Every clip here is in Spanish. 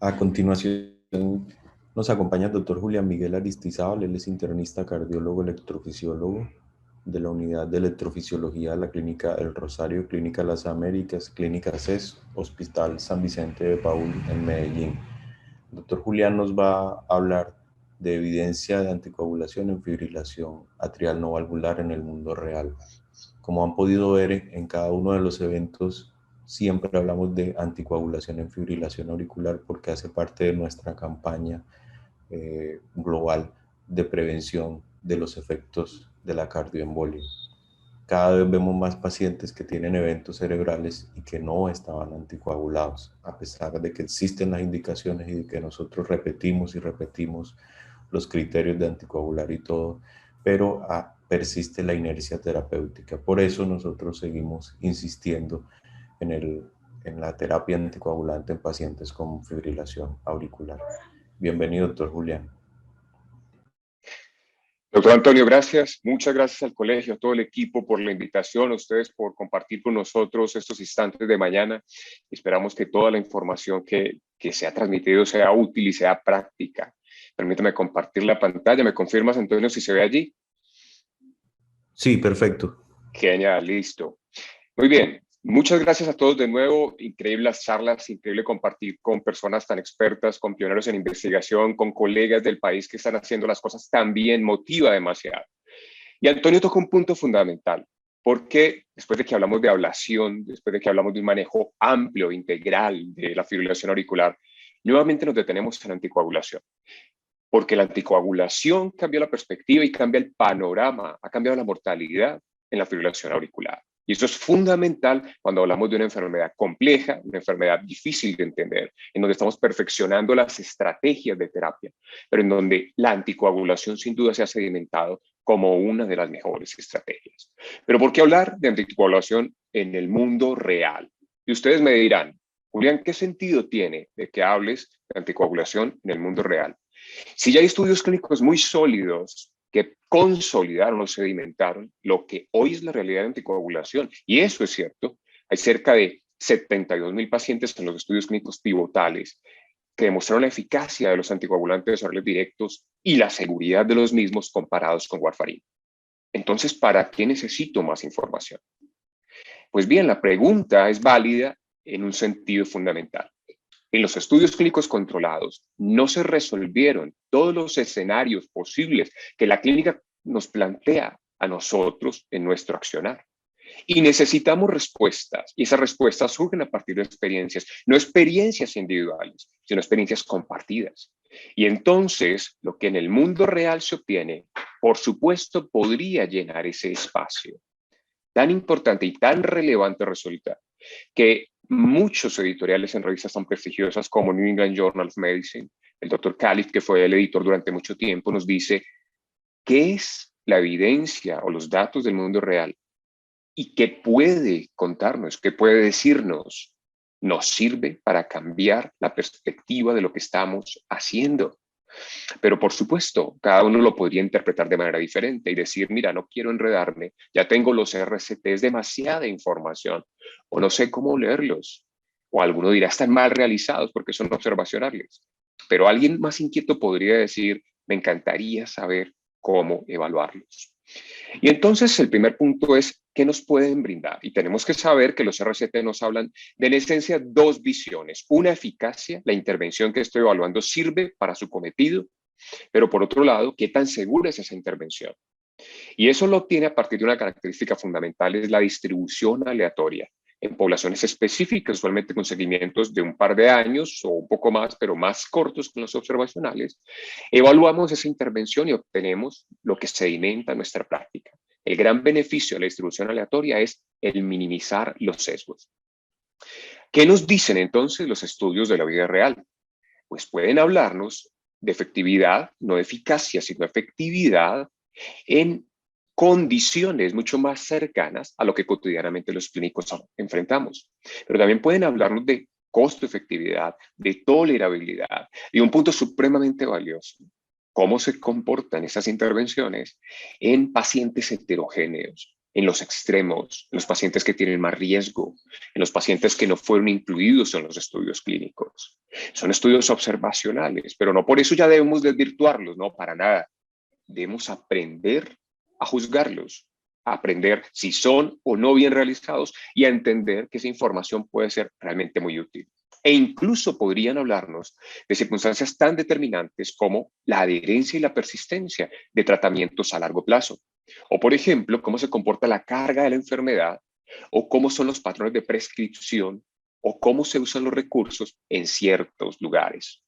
A continuación nos acompaña el doctor Julián Miguel Aristizábal. Él es internista, cardiólogo, electrofisiólogo de la Unidad de Electrofisiología de la Clínica El Rosario, Clínica Las Américas, Clínica CES, Hospital San Vicente de Paúl en Medellín. El doctor Julián nos va a hablar de evidencia de anticoagulación en fibrilación atrial no valvular en el mundo real. Como han podido ver en cada uno de los eventos, siempre hablamos de anticoagulación en fibrilación auricular porque hace parte de nuestra campaña global de prevención de los efectos de la cardioembolia. Cada vez vemos más pacientes que tienen eventos cerebrales y que no estaban anticoagulados, a pesar de que existen las indicaciones y de que nosotros repetimos y repetimos los criterios de anticoagular y todo, pero persiste la inercia terapéutica. Por eso nosotros seguimos insistiendo en la terapia anticoagulante en pacientes con fibrilación auricular. Bienvenido, doctor Julián. Doctor Antonio, gracias. Muchas gracias al colegio, a todo el equipo por la invitación, a ustedes por compartir con nosotros estos instantes de mañana. Esperamos que toda la información que se ha transmitido sea útil y sea práctica. Permítame compartir la pantalla. ¿Me confirmas, Antonio, si se ve allí? Sí, perfecto. Genial, listo. Muy bien. Muchas gracias a todos de nuevo. Increíbles charlas, increíble compartir con personas tan expertas, con pioneros en investigación, con colegas del país que están haciendo las cosas tan bien, motiva demasiado. Y Antonio tocó un punto fundamental, porque después de que hablamos de ablación, después de que hablamos de un manejo amplio, integral de la fibrilación auricular, nuevamente nos detenemos en la anticoagulación. Porque la anticoagulación cambia la perspectiva y cambia el panorama, ha cambiado la mortalidad en la fibrilación auricular. Y eso es fundamental cuando hablamos de una enfermedad compleja, una enfermedad difícil de entender, en donde estamos perfeccionando las estrategias de terapia, pero en donde la anticoagulación sin duda se ha sedimentado como una de las mejores estrategias. Pero ¿por qué hablar de anticoagulación en el mundo real? Y ustedes me dirán, Julián, ¿qué sentido tiene de que hables de anticoagulación en el mundo real? Si ya hay estudios clínicos muy sólidos que consolidaron o sedimentaron lo que hoy es la realidad de anticoagulación, y eso es cierto, hay cerca de 72,000 pacientes en los estudios clínicos pivotales que demostraron la eficacia de los anticoagulantes orales directos y la seguridad de los mismos comparados con warfarin. Entonces, ¿para qué necesito más información? Pues bien, la pregunta es válida en un sentido fundamental. En los estudios clínicos controlados no se resolvieron todos los escenarios posibles que la clínica nos plantea a nosotros en nuestro accionar. Y necesitamos respuestas, y esas respuestas surgen a partir de experiencias, no experiencias individuales, sino experiencias compartidas. Y entonces, lo que en el mundo real se obtiene, por supuesto, podría llenar ese espacio. Tan importante y tan relevante resulta que muchos editoriales en revistas tan prestigiosas como New England Journal of Medicine, el doctor Califf, que fue el editor durante mucho tiempo, nos dice qué es la evidencia o los datos del mundo real y qué puede contarnos, qué puede decirnos. Nos sirve para cambiar la perspectiva de lo que estamos haciendo. Pero por supuesto, cada uno lo podría interpretar de manera diferente y decir, mira, no quiero enredarme, ya tengo los RCT, es demasiada información, o no sé cómo leerlos. O alguno dirá, están mal realizados porque son observacionales. Pero alguien más inquieto podría decir, me encantaría saber cómo evaluarlos. Y entonces el primer punto es, ¿qué nos pueden brindar? Y tenemos que saber que los RCT nos hablan de, en esencia, dos visiones. Una, eficacia, la intervención que estoy evaluando sirve para su cometido, pero por otro lado, ¿qué tan segura es esa intervención? Y eso lo obtiene a partir de una característica fundamental, es la distribución aleatoria en poblaciones específicas, usualmente con seguimientos de un par de años o un poco más, pero más cortos que los observacionales. Evaluamos esa intervención y obtenemos lo que sedimenta en nuestra práctica. El gran beneficio de la distribución aleatoria es el minimizar los sesgos. ¿Qué nos dicen entonces los estudios de la vida real? Pues pueden hablarnos de efectividad, no de eficacia, sino efectividad en condiciones mucho más cercanas a lo que cotidianamente los clínicos enfrentamos. Pero también pueden hablarnos de costo-efectividad, de tolerabilidad, y un punto supremamente valioso, cómo se comportan esas intervenciones en pacientes heterogéneos. en los extremos, en los pacientes que tienen más riesgo, en los pacientes que no fueron incluidos en los estudios clínicos. Son estudios observacionales, pero no por eso ya debemos desvirtuarlos, no, para nada. Debemos aprender a juzgarlos, a aprender si son o no bien realizados y a entender que esa información puede ser realmente muy útil. E incluso podrían hablarnos de circunstancias tan determinantes como la adherencia y la persistencia de tratamientos a largo plazo. O, por ejemplo, cómo se comporta la carga de la enfermedad, o cómo son los patrones de prescripción, o cómo se usan los recursos en ciertos lugares.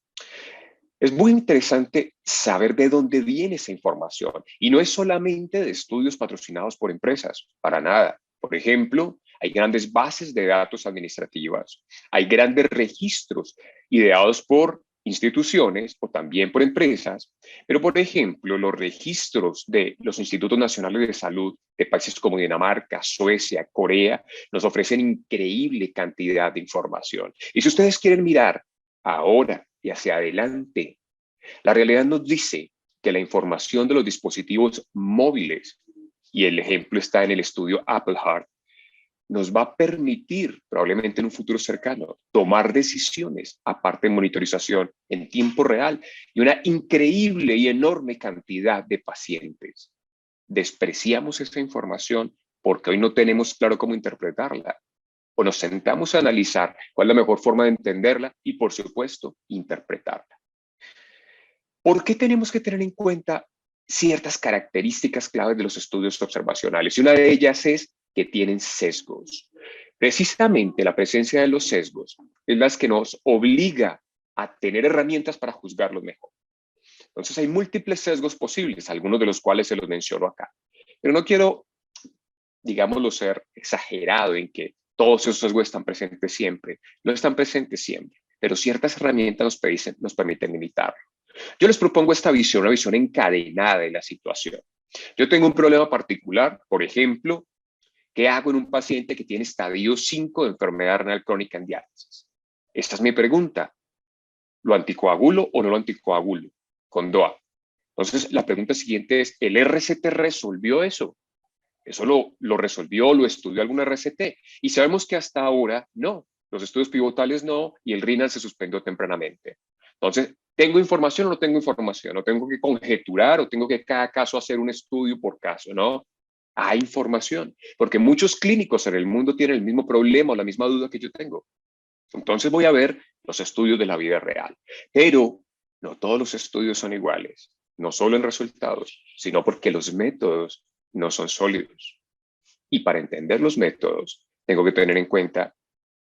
Es muy interesante saber de dónde viene esa información. Y no es solamente de estudios patrocinados por empresas, para nada. Por ejemplo, hay grandes bases de datos administrativas, hay grandes registros ideados por instituciones o también por empresas, pero por ejemplo, los registros de los Institutos Nacionales de Salud de países como Dinamarca, Suecia, Corea, nos ofrecen increíble cantidad de información. Y si ustedes quieren mirar ahora y hacia adelante, la realidad nos dice que la información de los dispositivos móviles, y el ejemplo está en el estudio Apple Heart, nos va a permitir, probablemente en un futuro cercano, tomar decisiones, aparte de monitorización en tiempo real y una increíble y enorme cantidad de pacientes. Despreciamos esa información porque hoy no tenemos claro cómo interpretarla. O nos sentamos a analizar cuál es la mejor forma de entenderla y, por supuesto, interpretarla. ¿Por qué tenemos que tener en cuenta ciertas características claves de los estudios observacionales? Y una de ellas es que tienen sesgos. Precisamente la presencia de los sesgos es la que nos obliga a tener herramientas para juzgarlos mejor. Entonces hay múltiples sesgos posibles, algunos de los cuales se los menciono acá. Pero no quiero, digámoslo, ser exagerado en que todos esos sesgos están presentes siempre. No están presentes siempre, pero ciertas herramientas nos permiten limitarlo. Yo les propongo esta visión, una visión encadenada de la situación. Yo tengo un problema particular, por ejemplo, ¿qué hago en un paciente que tiene estadio 5 de enfermedad renal crónica en diálisis? Esta es mi pregunta. ¿Lo anticoagulo o no lo anticoagulo? Con DOA. Entonces, la pregunta siguiente es, ¿el RCT resolvió eso? ¿Eso lo resolvió, lo estudió algún RCT? Y sabemos que hasta ahora no. Los estudios pivotales no, y el RINAL se suspendió tempranamente. Entonces, ¿tengo información o no tengo información? ¿O tengo que conjeturar o tengo que cada caso hacer un estudio por caso? No, hay información, porque muchos clínicos en el mundo tienen el mismo problema o la misma duda que yo tengo. Entonces voy a ver los estudios de la vida real. Pero no todos los estudios son iguales, no solo en resultados, sino porque los métodos no son sólidos. Y para entender los métodos, tengo que tener en cuenta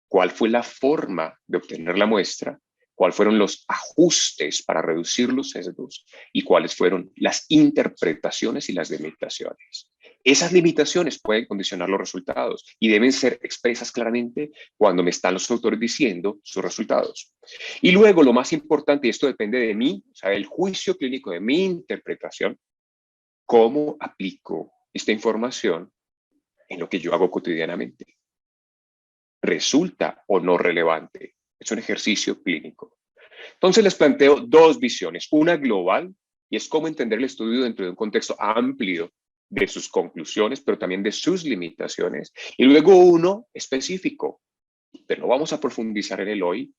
cuál fue la forma de obtener la muestra, cuáles fueron los ajustes para reducir los sesgos y cuáles fueron las interpretaciones y las limitaciones. Esas limitaciones pueden condicionar los resultados y deben ser expresas claramente cuando me están los autores diciendo sus resultados. Y luego, lo más importante, y esto depende de mí, o sea, del juicio clínico, de mi interpretación, cómo aplico esta información en lo que yo hago cotidianamente. ¿Resulta o no relevante? Es un ejercicio clínico. Entonces les planteo dos visiones, una global, y es cómo entender el estudio dentro de un contexto amplio de sus conclusiones, pero también de sus limitaciones, y luego uno específico, pero no vamos a profundizar en él hoy.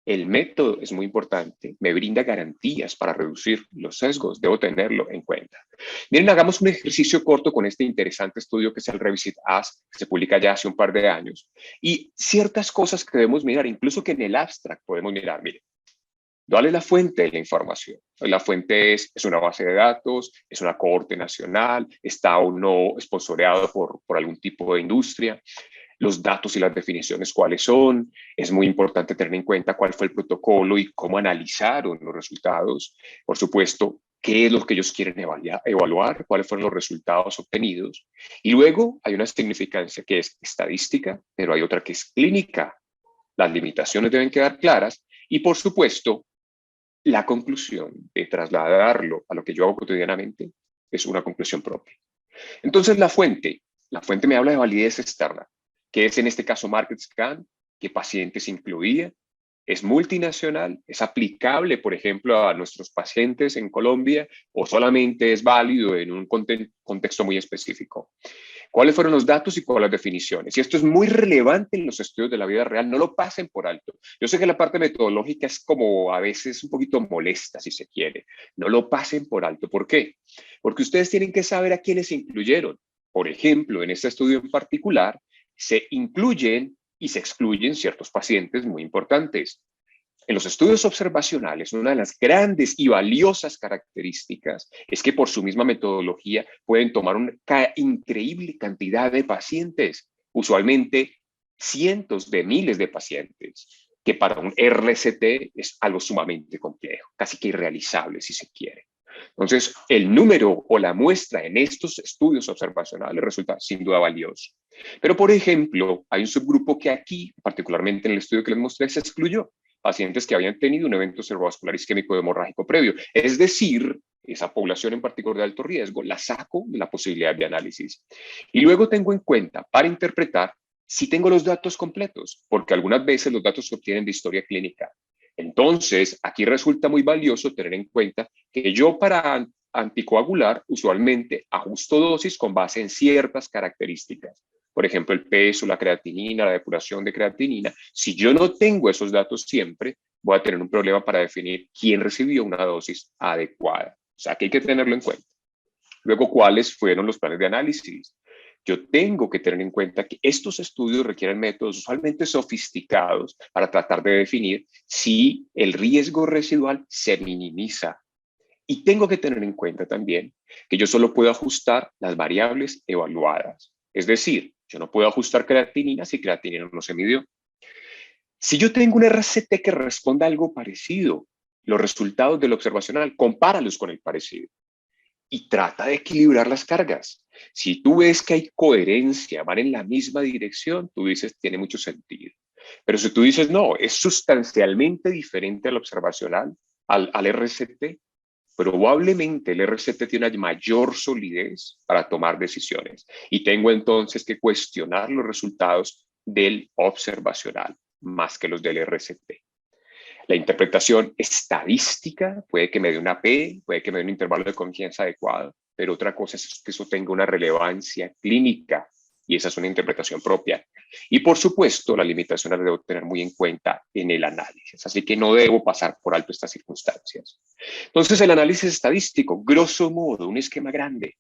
El método es muy importante, me brinda garantías para reducir los sesgos, debo tenerlo en cuenta. Miren, hagamos un ejercicio corto con este interesante estudio que es el Revisit Us, que se publica ya hace un par de años, y ciertas cosas que debemos mirar, incluso que en el abstract podemos mirar. Miren, ¿cuál es la fuente de la información? La fuente es una base de datos, es una cohorte nacional, está o no sponsoreado por algún tipo de industria. Los datos y las definiciones cuáles son. Es muy importante tener en cuenta cuál fue el protocolo y cómo analizaron los resultados. Por supuesto, qué es lo que ellos quieren evaluar, cuáles fueron los resultados obtenidos. Y luego hay una significancia que es estadística, pero hay otra que es clínica. Las limitaciones deben quedar claras y, por supuesto, la conclusión de trasladarlo a lo que yo hago cotidianamente es una conclusión propia. Entonces, la fuente me habla de validez externa, que es en este caso Market Scan, qué pacientes incluía, ¿Es multinacional? ¿Es aplicable, por ejemplo, a nuestros pacientes en Colombia? ¿O solamente es válido en un contexto muy específico? ¿Cuáles fueron los datos y cuáles las definiciones? Y esto es muy relevante en los estudios de la vida real, no lo pasen por alto. Yo sé que la parte metodológica es como a veces un poquito molesta, si se quiere. No lo pasen por alto. ¿Por qué? Porque ustedes tienen que saber a quiénes incluyeron. Por ejemplo, en este estudio en particular, se incluyen y se excluyen ciertos pacientes muy importantes. En los estudios observacionales, una de las grandes y valiosas características es que por su misma metodología pueden tomar una increíble cantidad de pacientes, usualmente cientos de miles de pacientes, que para un RCT es algo sumamente complejo, casi que irrealizable si se quiere. Entonces, el número o la muestra en estos estudios observacionales resulta sin duda valioso. Pero, por ejemplo, hay un subgrupo que aquí, particularmente en el estudio que les mostré, se excluyó. Pacientes que habían tenido un evento cerebrovascular isquémico hemorrágico previo. Es decir, esa población en particular de alto riesgo la saco de la posibilidad de análisis. Y luego tengo en cuenta, para interpretar, si tengo los datos completos, porque algunas veces los datos se obtienen de historia clínica. Entonces, aquí resulta muy valioso tener en cuenta que yo para anticoagular usualmente ajusto dosis con base en ciertas características. Por ejemplo, el peso, la creatinina, la depuración de creatinina. Si yo no tengo esos datos siempre, voy a tener un problema para definir quién recibió una dosis adecuada. O sea, que hay que tenerlo en cuenta. Luego, ¿cuáles fueron los planes de análisis? Yo tengo que tener en cuenta que estos estudios requieren métodos usualmente sofisticados para tratar de definir si el riesgo residual se minimiza. Y tengo que tener en cuenta también que yo solo puedo ajustar las variables evaluadas. Es decir, yo no puedo ajustar creatinina si creatinina no se midió. Si yo tengo un RCT que responda a algo parecido, los resultados del observacional, compáralos con el parecido y trata de equilibrar las cargas. Si tú ves que hay coherencia, van en la misma dirección, tú dices, tiene mucho sentido. Pero si tú dices, no, es sustancialmente diferente al observacional, al RCT, probablemente el RCT tiene una mayor solidez para tomar decisiones y tengo entonces que cuestionar los resultados del observacional más que los del RCT. La interpretación estadística puede que me dé una P, puede que me dé un intervalo de confianza adecuado, pero otra cosa es que eso tenga una relevancia clínica y esa es una interpretación propia. Y por supuesto, la limitación la debo tener muy en cuenta en el análisis, así que no debo pasar por alto estas circunstancias. Entonces, el análisis estadístico, grosso modo, un esquema grande,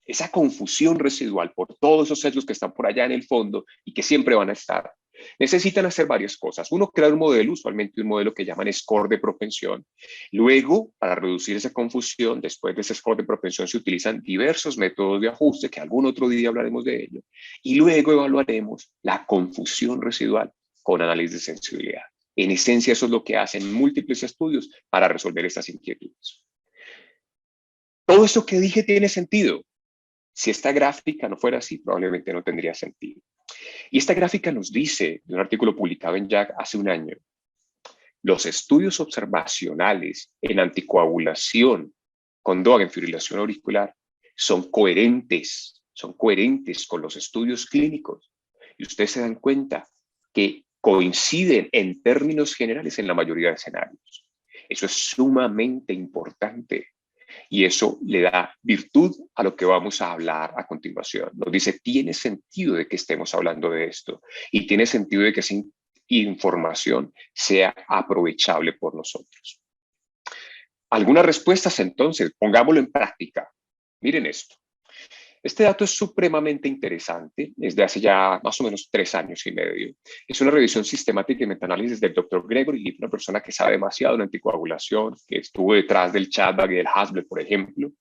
esa confusión residual por todos esos sesgos que están por allá en el fondo y que siempre van a estar, necesitan hacer varias cosas. Uno, crear un modelo, usualmente un modelo que llaman score de propensión. Luego, para reducir esa confusión, después de ese score de propensión se utilizan diversos métodos de ajuste, que algún otro día hablaremos de ello. Y luego evaluaremos la confusión residual con análisis de sensibilidad. En esencia, eso es lo que hacen múltiples estudios para resolver estas inquietudes. Todo esto que dije tiene sentido. Si esta gráfica no fuera así, probablemente no tendría sentido. Y esta gráfica nos dice, de un artículo publicado en JACC hace un año, los estudios observacionales en anticoagulación con DOAC en fibrilación auricular son coherentes con los estudios clínicos. Y ustedes se dan cuenta que coinciden en términos generales en la mayoría de escenarios. Eso es sumamente importante. Y eso le da virtud a lo que vamos a hablar a continuación. Nos dice, tiene sentido de que estemos hablando de esto y tiene sentido de que esa información sea aprovechable por nosotros. Algunas respuestas entonces, pongámoslo en práctica. Miren esto. Este dato es supremamente interesante, es de hace ya más o menos 3 años y medio. Es una revisión sistemática y metaanálisis del Dr. Gregory Lip, una persona que sabe demasiado en anticoagulación, que estuvo detrás del Chadbach y del Hasbler, por ejemplo.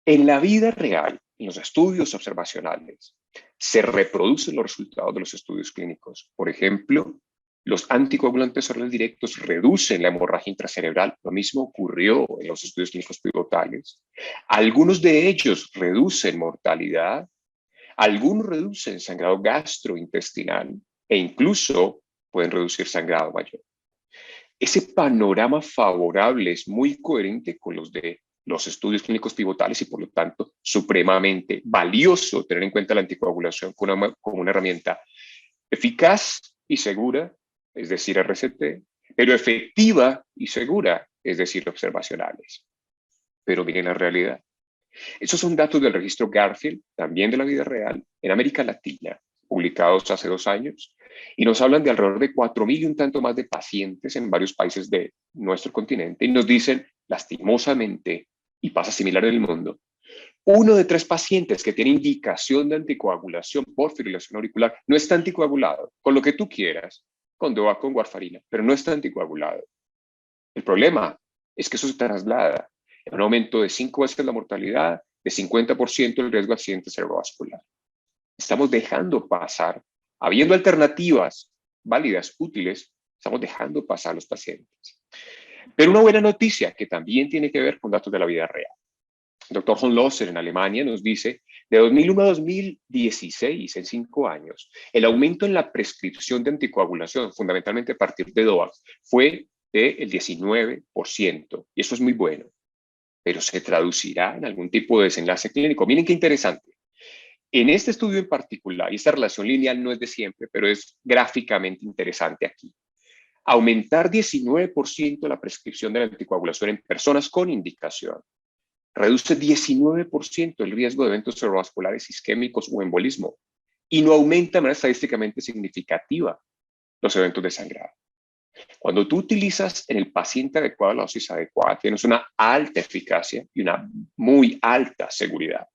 En la vida real, en los estudios observacionales, se reproducen los resultados de los estudios clínicos. Por ejemplo, los anticoagulantes orales directos reducen la hemorragia intracerebral. Lo mismo ocurrió en los estudios clínicos pivotales. Algunos de ellos reducen mortalidad. Algunos reducen sangrado gastrointestinal e incluso pueden reducir sangrado mayor. Ese panorama favorable es muy coherente con los de los estudios clínicos pivotales y por lo tanto supremamente valioso tener en cuenta la anticoagulación como una herramienta eficaz y segura, es decir, RCT, pero efectiva y segura, es decir, observacionales. Pero miren la realidad. Esos son datos del registro Garfield, también de la vida real, en América Latina, publicados hace 2 años, y nos hablan de alrededor de 4.000 y un tanto más de pacientes en varios países de nuestro continente, y nos dicen, lastimosamente, y pasa similar en el mundo, 1 de 3 pacientes que tiene indicación de anticoagulación por fibrilación auricular no está anticoagulado, con lo que tú quieras, con DOAC, con warfarina, pero no está anticoagulado. El problema es que eso se traslada en un aumento de 5 veces la mortalidad, de 50% el riesgo de accidente cerebrovascular. Estamos dejando pasar, habiendo alternativas válidas, útiles, estamos dejando pasar a los pacientes. Pero una buena noticia que también tiene que ver con datos de la vida real. El doctor Von Losser en Alemania nos dice, de 2001 a 2016, en 5 años, el aumento en la prescripción de anticoagulación, fundamentalmente a partir de DOAC, fue del 19%, y eso es muy bueno, pero se traducirá en algún tipo de desenlace clínico. Miren qué interesante. En este estudio en particular, y esta relación lineal no es de siempre, pero es gráficamente interesante aquí, aumentar 19% la prescripción de la anticoagulación en personas con indicación reduce 19% el riesgo de eventos cerebrovasculares isquémicos o embolismo y no aumenta de manera estadísticamente significativa los eventos de sangrado. Cuando tú utilizas en el paciente adecuado la dosis adecuada, tienes una alta eficacia y una muy alta seguridad.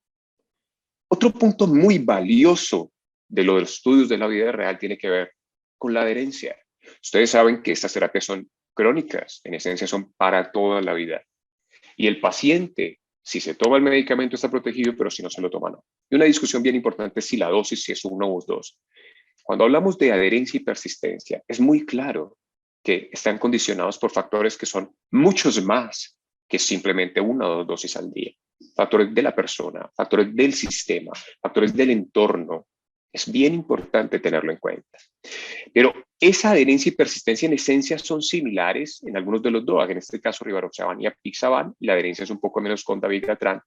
Otro punto muy valioso de los estudios de la vida real tiene que ver con la adherencia. Ustedes saben que estas terapias son crónicas, en esencia son para toda la vida. Y el paciente, si se toma el medicamento, está protegido, pero si no se lo toma, no. Y una discusión bien importante es si la dosis, si es 1 o 2. Cuando hablamos de adherencia y persistencia, es muy claro que están condicionados por factores que son muchos más que simplemente 1 o 2 dosis al día. Factores de la persona, factores del sistema, factores del entorno. Es bien importante tenerlo en cuenta. Pero esa adherencia y persistencia en esencia son similares en algunos de los DOAC, en este caso rivaroxaban y apixaban, y la adherencia es un poco menos con dabigatran.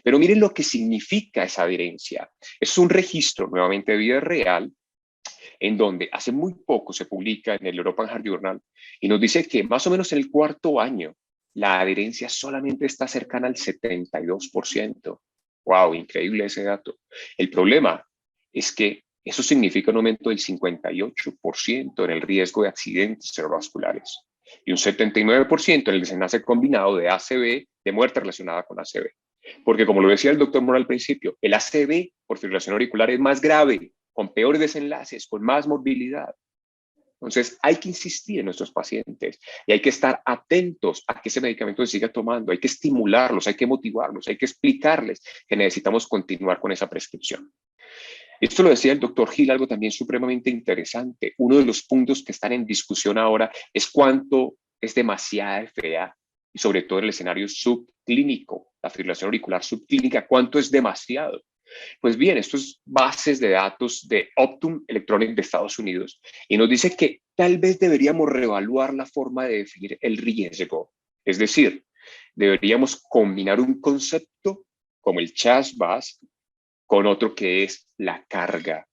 Pero miren lo que significa esa adherencia. Es un registro nuevamente de vida real, en donde hace muy poco se publica en el European Heart Journal y nos dice que más o menos en el 4º año la adherencia solamente está cercana al 72%. ¡Wow! Increíble ese dato. El problema es que eso significa un aumento del 58% en el riesgo de accidentes cerebrovasculares y un 79% en el desenlace combinado de ACV, de muerte relacionada con ACV. Porque como lo decía el doctor Mora al principio, el ACV por fibrilación auricular es más grave, con peores desenlaces, con más morbilidad. Entonces hay que insistir en nuestros pacientes y hay que estar atentos a que ese medicamento se siga tomando, hay que estimularlos, hay que motivarlos, hay que explicarles que necesitamos continuar con esa prescripción. Esto lo decía el doctor Gil, algo también supremamente interesante. Uno de los puntos que están en discusión ahora es cuánto es demasiada FA y sobre todo en el escenario subclínico, la fibrilación auricular subclínica, cuánto es demasiado. Pues bien, esto es bases de datos de Optum Electronic de Estados Unidos y nos dice que tal vez deberíamos reevaluar la forma de definir el riesgo. Es decir, deberíamos combinar un concepto como el CHAS-VASc con otro que es la carga.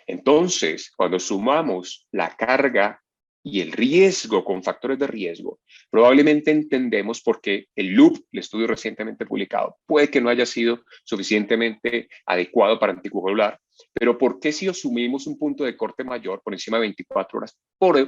Entonces, cuando sumamos la carga y el riesgo con factores de riesgo, probablemente entendemos por qué el LOOP, el estudio recientemente publicado, puede que no haya sido suficientemente adecuado para anticoagular, pero por qué si asumimos un punto de corte mayor por encima de 24 horas,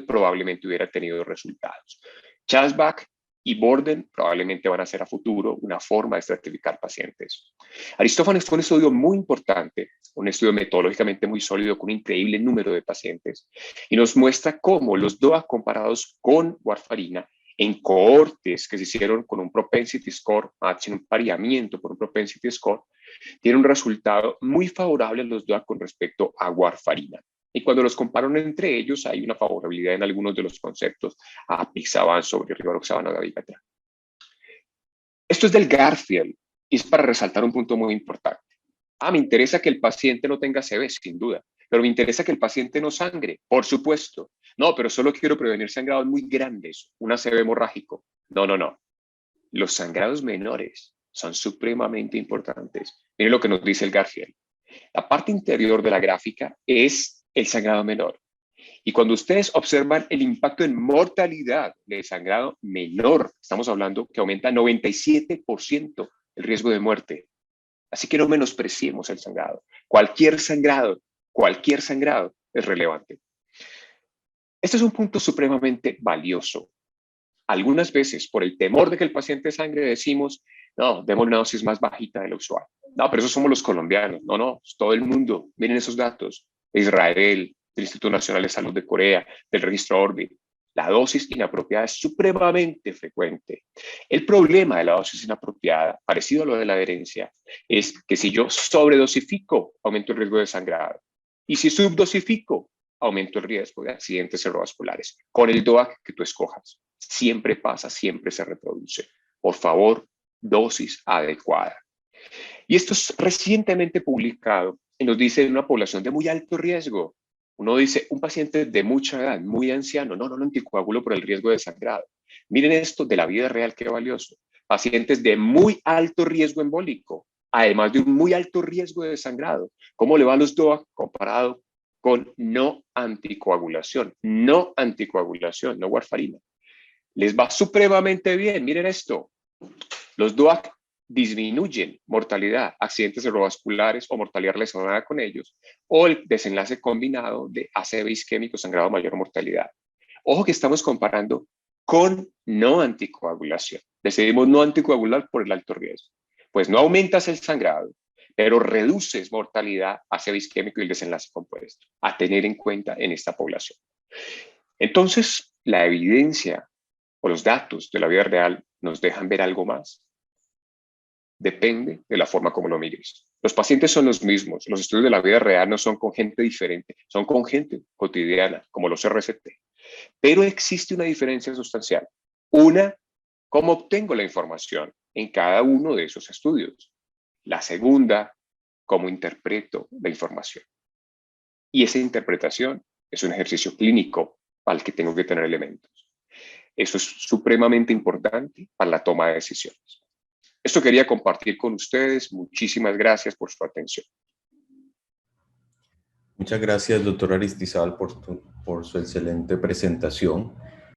probablemente hubiera tenido resultados. CHAS-VASc y Borden probablemente van a ser a futuro una forma de estratificar pacientes. Aristófanes fue un estudio muy importante, un estudio metodológicamente muy sólido con un increíble número de pacientes y nos muestra cómo los DOAC comparados con warfarina en cohortes que se hicieron con un propensity score, un pareamiento por un propensity score, tiene un resultado muy favorable en los DOAC con respecto a warfarina. Y cuando los comparan entre ellos, hay una favorabilidad en algunos de los conceptos a apixaban sobre rivaroxaban o dabigatran. Esto es del Garfield y es para resaltar un punto muy importante. Me interesa que el paciente no tenga ACV, sin duda, pero me interesa que el paciente no sangre, por supuesto. No, pero solo quiero prevenir sangrados muy grandes, un ACV hemorrágico. No. Los sangrados menores son supremamente importantes. Miren lo que nos dice el Garfield. La parte interior de la gráfica es el sangrado menor Y cuando ustedes observan el impacto en mortalidad de sangrado menor, estamos hablando que aumenta 97% el riesgo de muerte. Así que no menospreciemos el sangrado. Cualquier sangrado es relevante. Este es un punto supremamente valioso. Algunas veces, por el temor de que el paciente sangre, decimos, no, demos una dosis más bajita de lo usual. No, pero eso somos los colombianos. No, no, es todo el mundo. Miren esos datos. Israel, del Instituto Nacional de Salud de Corea, del registro Orbit. La dosis inapropiada es supremamente frecuente. El problema de la dosis inapropiada, parecido a lo de la adherencia, es que si yo sobredosifico, aumento el riesgo de sangrado. Y si subdosifico, aumento el riesgo de accidentes cerebrovasculares. Con el DOAC que tú escojas. Siempre pasa, siempre se reproduce. Por favor, dosis adecuada. Y esto es recientemente publicado y nos dice en una población de muy alto riesgo. Uno dice, un paciente de mucha edad, muy anciano, no anticoagulo por el riesgo de sangrado. Miren esto de la vida real, qué valioso. Pacientes de muy alto riesgo embólico, además de un muy alto riesgo de sangrado. ¿Cómo le va a los DOAC comparado con no anticoagulación? No anticoagulación, no warfarina. Les va supremamente bien. Miren esto. Los DOAC disminuyen mortalidad, accidentes cerebrovasculares o mortalidad relacionada con ellos, o el desenlace combinado de ACV isquémico, sangrado, mayor mortalidad. Ojo que estamos comparando con no anticoagulación. Decidimos no anticoagular por el alto riesgo. Pues no aumentas el sangrado, pero reduces mortalidad, ACV isquémico y el desenlace compuesto. A tener en cuenta en esta población. Entonces, la evidencia o los datos de la vida real nos dejan ver algo más. Depende de la forma como lo mires. Los pacientes son los mismos. Los estudios de la vida real no son con gente diferente, son con gente cotidiana, como los RCT. Pero existe una diferencia sustancial. Una, cómo obtengo la información en cada uno de esos estudios. La segunda, cómo interpreto la información. Y esa interpretación es un ejercicio clínico al que tengo que tener elementos. Eso es supremamente importante para la toma de decisiones. Esto quería compartir con ustedes. Muchísimas gracias por su atención. Muchas gracias, doctor Aristizábal, por su excelente presentación.